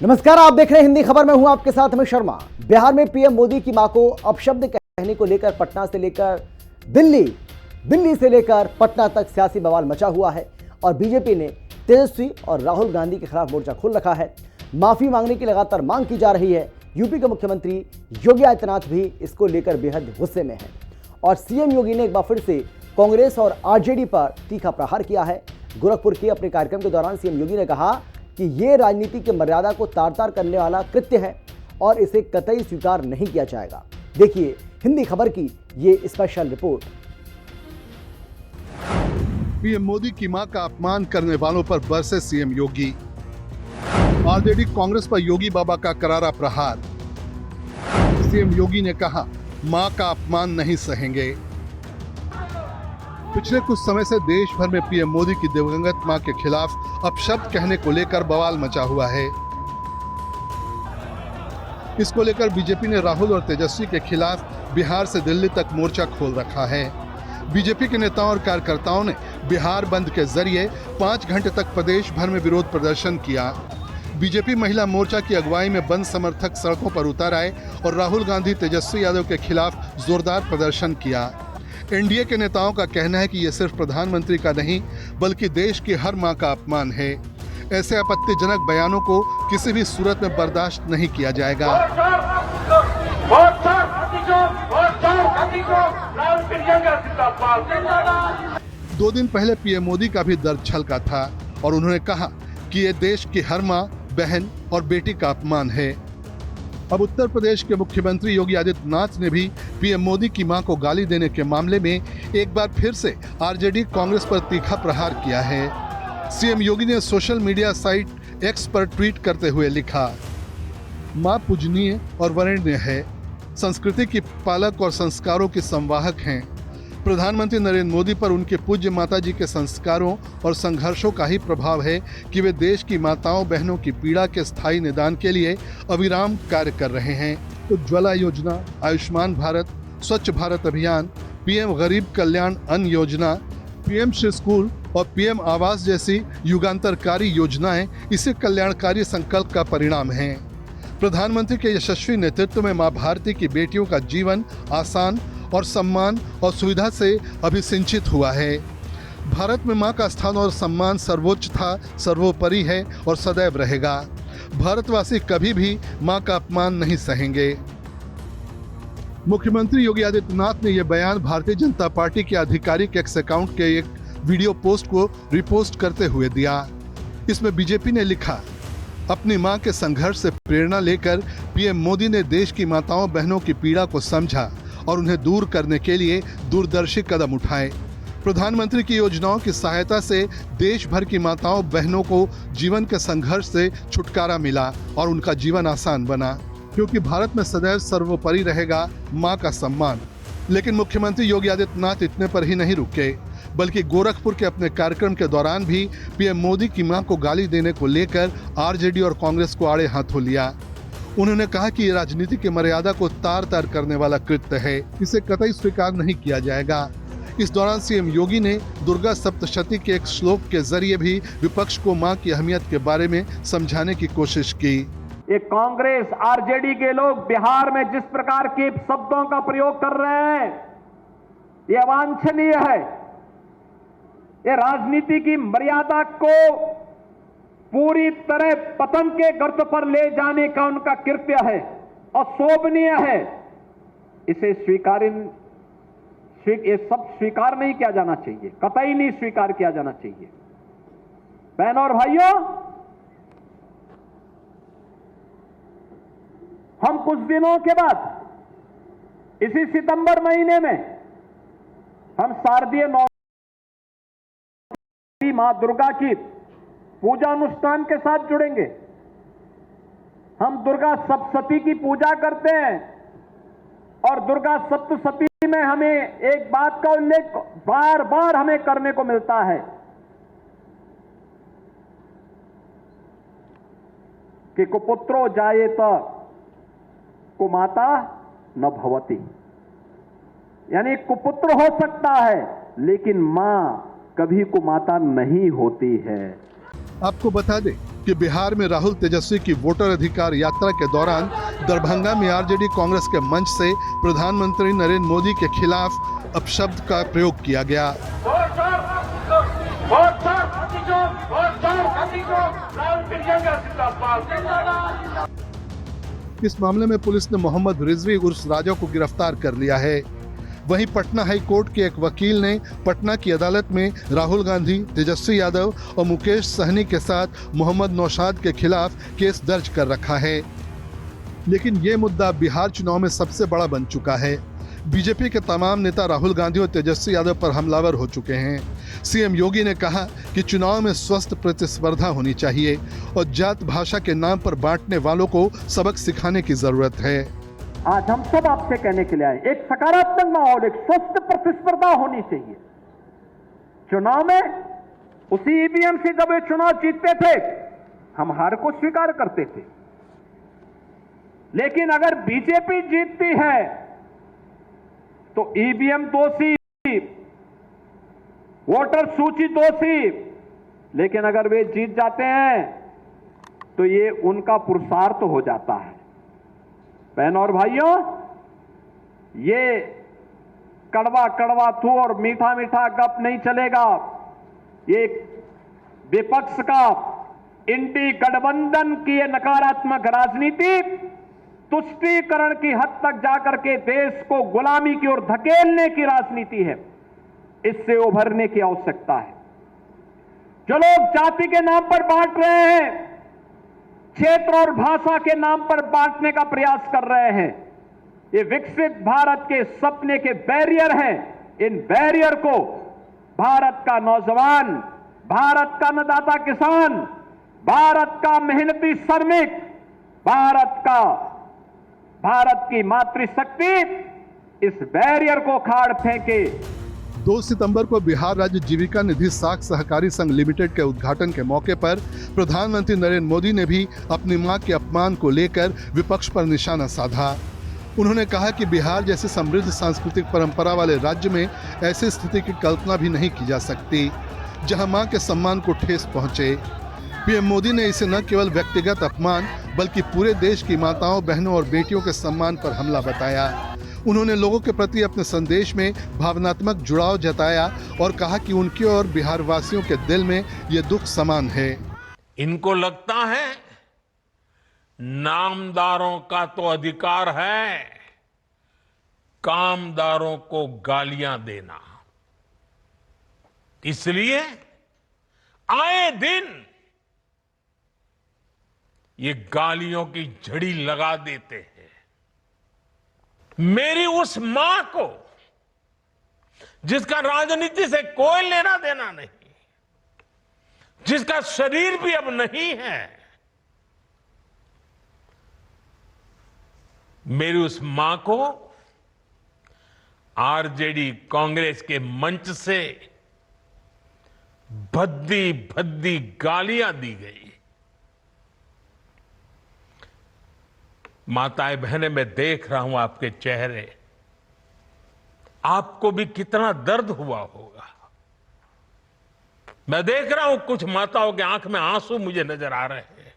नमस्कार, आप देख रहे हैं हिंदी खबर में हूं आपके साथ अमित शर्मा। बिहार में पीएम मोदी की मां को अपशब्द कहने को लेकर पटना से लेकर दिल्ली से लेकर पटना तक सियासी बवाल मचा हुआ है और बीजेपी ने तेजस्वी और राहुल गांधी के खिलाफ मोर्चा खोल रखा है। माफी मांगने की लगातार मांग की जा रही है। यूपी के मुख्यमंत्री योगी आदित्यनाथ भी इसको लेकर बेहद गुस्से में हैं और सीएम योगी ने एक बार फिर से कांग्रेस और आरजेडी पर तीखा प्रहार किया है। गोरखपुर के अपने कार्यक्रम के दौरान सीएम योगी ने कहा कि ये राजनीति की मर्यादा को तार-तार करने वाला कृत्य है और इसे कतई स्वीकार नहीं किया जाएगा। देखिए हिंदी खबर की ये स्पेशल रिपोर्ट। पीएम मोदी की मां का अपमान करने वालों पर बरसे सीएम योगी। आरजेडी कांग्रेस पर योगी बाबा का करारा प्रहार। सीएम योगी ने कहा, मां का अपमान नहीं सहेंगे। पिछले कुछ समय से देश भर में पीएम मोदी की दिवंगत मां के खिलाफ अपशब्द कहने को लेकर बवाल मचा हुआ है। इसको लेकर बीजेपी ने राहुल और तेजस्वी के खिलाफ बिहार से दिल्ली तक मोर्चा खोल रखा है। बीजेपी के नेताओं और कार्यकर्ताओं ने बिहार बंद के जरिए 5 घंटे तक प्रदेश भर में विरोध प्रदर्शन किया। बीजेपी महिला मोर्चा की अगुवाई में बंद समर्थक सड़कों पर उतर आए और राहुल गांधी तेजस्वी यादव के खिलाफ जोरदार प्रदर्शन किया। एनडीए के नेताओं का कहना है कि यह सिर्फ प्रधानमंत्री का नहीं बल्कि देश की हर मां का अपमान है। ऐसे आपत्तिजनक बयानों को किसी भी सूरत में बर्दाश्त नहीं किया जाएगा। 2 दिन पहले पीएम मोदी का भी दर्द छलका था और उन्होंने कहा कि ये देश की हर मां, बहन और बेटी का अपमान है। अब उत्तर प्रदेश के मुख्यमंत्री योगी आदित्यनाथ ने भी पीएम मोदी की मां को गाली देने के मामले में एक बार फिर से आरजेडी कांग्रेस पर तीखा प्रहार किया है। सीएम योगी ने सोशल मीडिया साइट एक्स पर ट्वीट करते हुए लिखा, मां पूजनीय और वरेण्य है, संस्कृति की पालक और संस्कारों की संवाहक हैं। प्रधानमंत्री नरेंद्र मोदी पर उनके पूज्य माताजी के संस्कारों और संघर्षों का ही प्रभाव है कि वे देश की माताओं बहनों की पीड़ा के स्थायी निदान के लिए अविराम कार्य कर रहे हैं। उज्ज्वला योजना, आयुष्मान भारत, स्वच्छ भारत अभियान, पीएम गरीब कल्याण अन्न योजना, पीएम श्री स्कूल और पीएम आवास जैसी युगांतरकारी योजनाएं इसी कल्याणकारी संकल्प का परिणाम हैं। प्रधानमंत्री के यशस्वी नेतृत्व में मां भारती की बेटियों का जीवन आसान और सम्मान और सुविधा से अभिसिंचित हुआ है। भारत में मां का स्थान और सम्मान सर्वोच्च था, सर्वोपरि है और सदैव रहेगा। भारतवासी कभी भी मां का अपमान नहीं सहेंगे। मुख्यमंत्री योगी आदित्यनाथ ने यह बयान भारतीय जनता पार्टी के आधिकारिक एक्स अकाउंट के एक वीडियो पोस्ट को रिपोस्ट करते हुए दिया। इसमें बीजेपी ने लिखा, अपनी मां के संघर्ष से प्रेरणा लेकर पीएम मोदी ने देश की माताओं बहनों की पीड़ा को समझा और उन्हें दूर करने के लिए दूरदर्शी कदम उठाए। प्रधानमंत्री की योजनाओं की सहायता से देश भर की माताओं बहनों को जीवन के संघर्ष से छुटकारा मिला और उनका जीवन आसान बना, क्योंकि भारत में सदैव सर्वोपरि रहेगा मां का सम्मान। लेकिन मुख्यमंत्री योगी आदित्यनाथ इतने पर ही नहीं रुके, बल्कि गोरखपुर के अपने कार्यक्रम के दौरान भी पीएम मोदी की मां को गाली देने को लेकर आरजेडी और कांग्रेस को आड़े हाथों लिया। उन्होंने कहा कि ये राजनीति की मर्यादा को तार-तार करने वाला कृत्य है, इसे कतई स्वीकार नहीं किया जाएगा। इस दौरान सीएम योगी ने दुर्गा सप्तशती के एक श्लोक के जरिए भी विपक्ष को मां की अहमियत के बारे में समझाने की कोशिश की। ये कांग्रेस आरजेडी के लोग बिहार में जिस प्रकार के शब्दों का प्रयोग कर रहे हैं, ये अवांछनीय है। ये राजनीति की मर्यादा को पूरी तरह पतन के गर्त पर ले जाने का उनका कृत्य है और शोभनीय है। इसे ये सब स्वीकार नहीं किया जाना चाहिए, कतई नहीं स्वीकार किया जाना चाहिए। बहनों और भाइयों, हम कुछ दिनों के बाद इसी सितंबर महीने में हम शारदीय नवरात्रि मां दुर्गा की पूजा अनुष्ठान के साथ जुड़ेंगे। हम दुर्गा सप्तशती की पूजा करते हैं और दुर्गा सप्तशती में हमें एक बात का उल्लेख बार बार हमें करने को मिलता है कि कुपुत्रो जायेत कुमाता न भवति, यानी कुपुत्र हो सकता है लेकिन मां कभी कुमाता नहीं होती है। आपको बता दें कि बिहार में राहुल तेजस्वी की वोटर अधिकार यात्रा के दौरान दरभंगा में आरजेडी कांग्रेस के मंच से प्रधानमंत्री नरेंद्र मोदी के खिलाफ अपशब्द का प्रयोग किया गया। इस मामले में पुलिस ने मोहम्मद रिजवी उर्फ राजा को गिरफ्तार कर लिया है। वहीं पटना हाई कोर्ट के एक वकील ने पटना की अदालत में राहुल गांधी, तेजस्वी यादव और मुकेश सहनी के साथ मोहम्मद नौशाद के खिलाफ केस दर्ज कर रखा है। लेकिन ये मुद्दा बिहार चुनाव में सबसे बड़ा बन चुका है। बीजेपी के तमाम नेता राहुल गांधी और तेजस्वी यादव पर हमलावर हो चुके हैं। सीएम योगी ने कहा कि चुनाव में स्वस्थ प्रतिस्पर्धा होनी चाहिए और जात भाषा के नाम पर बांटने वालों को सबक सिखाने की जरूरत है। आज हम सब आपसे कहने के लिए आए, एक सकारात्मक माहौल, एक स्वस्थ प्रतिस्पर्धा होनी चाहिए। चुनाव में उसी ईवीएम से जब ये चुनाव जीतते थे, हम हार को स्वीकार करते थे। लेकिन अगर बीजेपी जीतती है तो ईवीएम दोषी, वोटर सूची दोषी, लेकिन अगर वे जीत जाते हैं तो ये उनका पुरुषार्थ हो जाता है। बहनों और भाइयों, ये कड़वा कड़वा थू और मीठा मीठा गप नहीं चलेगा। ये विपक्ष का इंडी गठबंधन की ये नकारात्मक राजनीति तुष्टीकरण की हद तक जाकर के देश को गुलामी की ओर धकेलने की राजनीति है। इससे उभरने की आवश्यकता है। जो लोग जाति के नाम पर बांट रहे हैं, क्षेत्र और भाषा के नाम पर बांटने का प्रयास कर रहे हैं, ये विकसित भारत के सपने के बैरियर हैं। इन बैरियर को भारत का नौजवान, भारत का अन्नदाता किसान, भारत का मेहनती श्रमिक, भारत की मातृशक्ति इस बैरियर को खाड़ फेंके। 2 सितंबर को बिहार राज्य जीविका निधि साख सहकारी संघ लिमिटेड के उद्घाटन के मौके पर प्रधानमंत्री नरेंद्र मोदी ने भी अपनी मां के अपमान को लेकर विपक्ष पर निशाना साधा। उन्होंने कहा कि बिहार जैसे समृद्ध सांस्कृतिक परंपरा वाले राज्य में ऐसी स्थिति की कल्पना भी नहीं की जा सकती जहां मां के सम्मान को ठेस पहुंचे। पीएम मोदी ने इसे न केवल व्यक्तिगत अपमान बल्कि पूरे देश की माताओं, बहनों और बेटियों के सम्मान पर हमला बताया। उन्होंने लोगों के प्रति अपने संदेश में भावनात्मक जुड़ाव जताया और कहा कि उनके और बिहार वासियों के दिल में ये दुख समान है। इनको लगता है नामदारों का तो अधिकार है कामदारों को गालियां देना, इसलिए आए दिन ये गालियों की झड़ी लगा देते हैं। मेरी उस मां को जिसका राजनीति से कोई लेना देना नहीं, जिसका शरीर भी अब नहीं है, मेरी उस मां को आरजेडी कांग्रेस के मंच से भद्दी भद्दी गालियां दी गई। माताएं बहनें, मैं देख रहा हूं आपके चेहरे, आपको भी कितना दर्द हुआ होगा। मैं देख रहा हूं कुछ माताओं के आंख में आंसू मुझे नजर आ रहे हैं।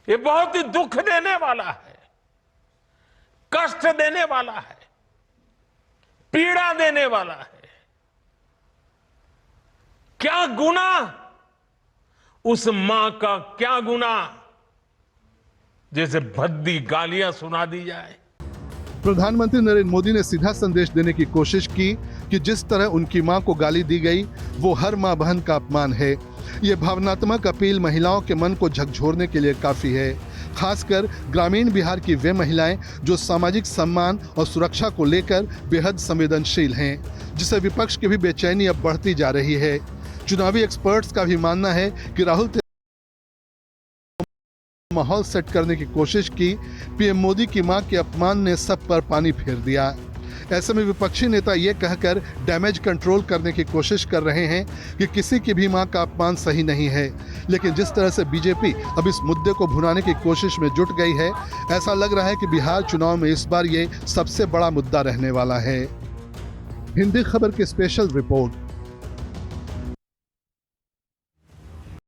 ये बहुत ही दुख देने वाला है, कष्ट देने वाला है, पीड़ा देने वाला है। क्या गुनाह उस मां का, क्या गुनाह जैसे भद्दी गालियां सुना दी जाए। प्रधानमंत्री नरेंद्र मोदी ने सीधा संदेश देने की कोशिश की कि जिस तरह उनकी मां को गाली दी गई वो हर मां बहन का अपमान है। ये भावनात्मक अपील महिलाओं के मन को झकझोरने के लिए काफी है, खासकर ग्रामीण बिहार की वे महिलाएं जो सामाजिक सम्मान और सुरक्षा को लेकर बेहद संवेदनशील हैं, जिसे विपक्ष की भी बेचैनी अब बढ़ती जा रही है। चुनावी एक्सपर्ट्स का भी मानना है कि राहुल माहौल सेट करने की कोशिश की, पीएम मोदी की मां के अपमान ने सब पर पानी फेर दिया। ऐसे में विपक्षी नेता ये कहकर डैमेज कंट्रोल करने की कोशिश कर रहे हैं कि किसी की भी मां का अपमान सही नहीं है, लेकिन जिस तरह से बीजेपी अब इस मुद्दे को भुनाने की कोशिश में जुट गई है, ऐसा लग रहा है कि बिहार चुनाव में इस बार ये सबसे बड़ा मुद्दा रहने वाला है। हिंदी खबर की स्पेशल रिपोर्ट।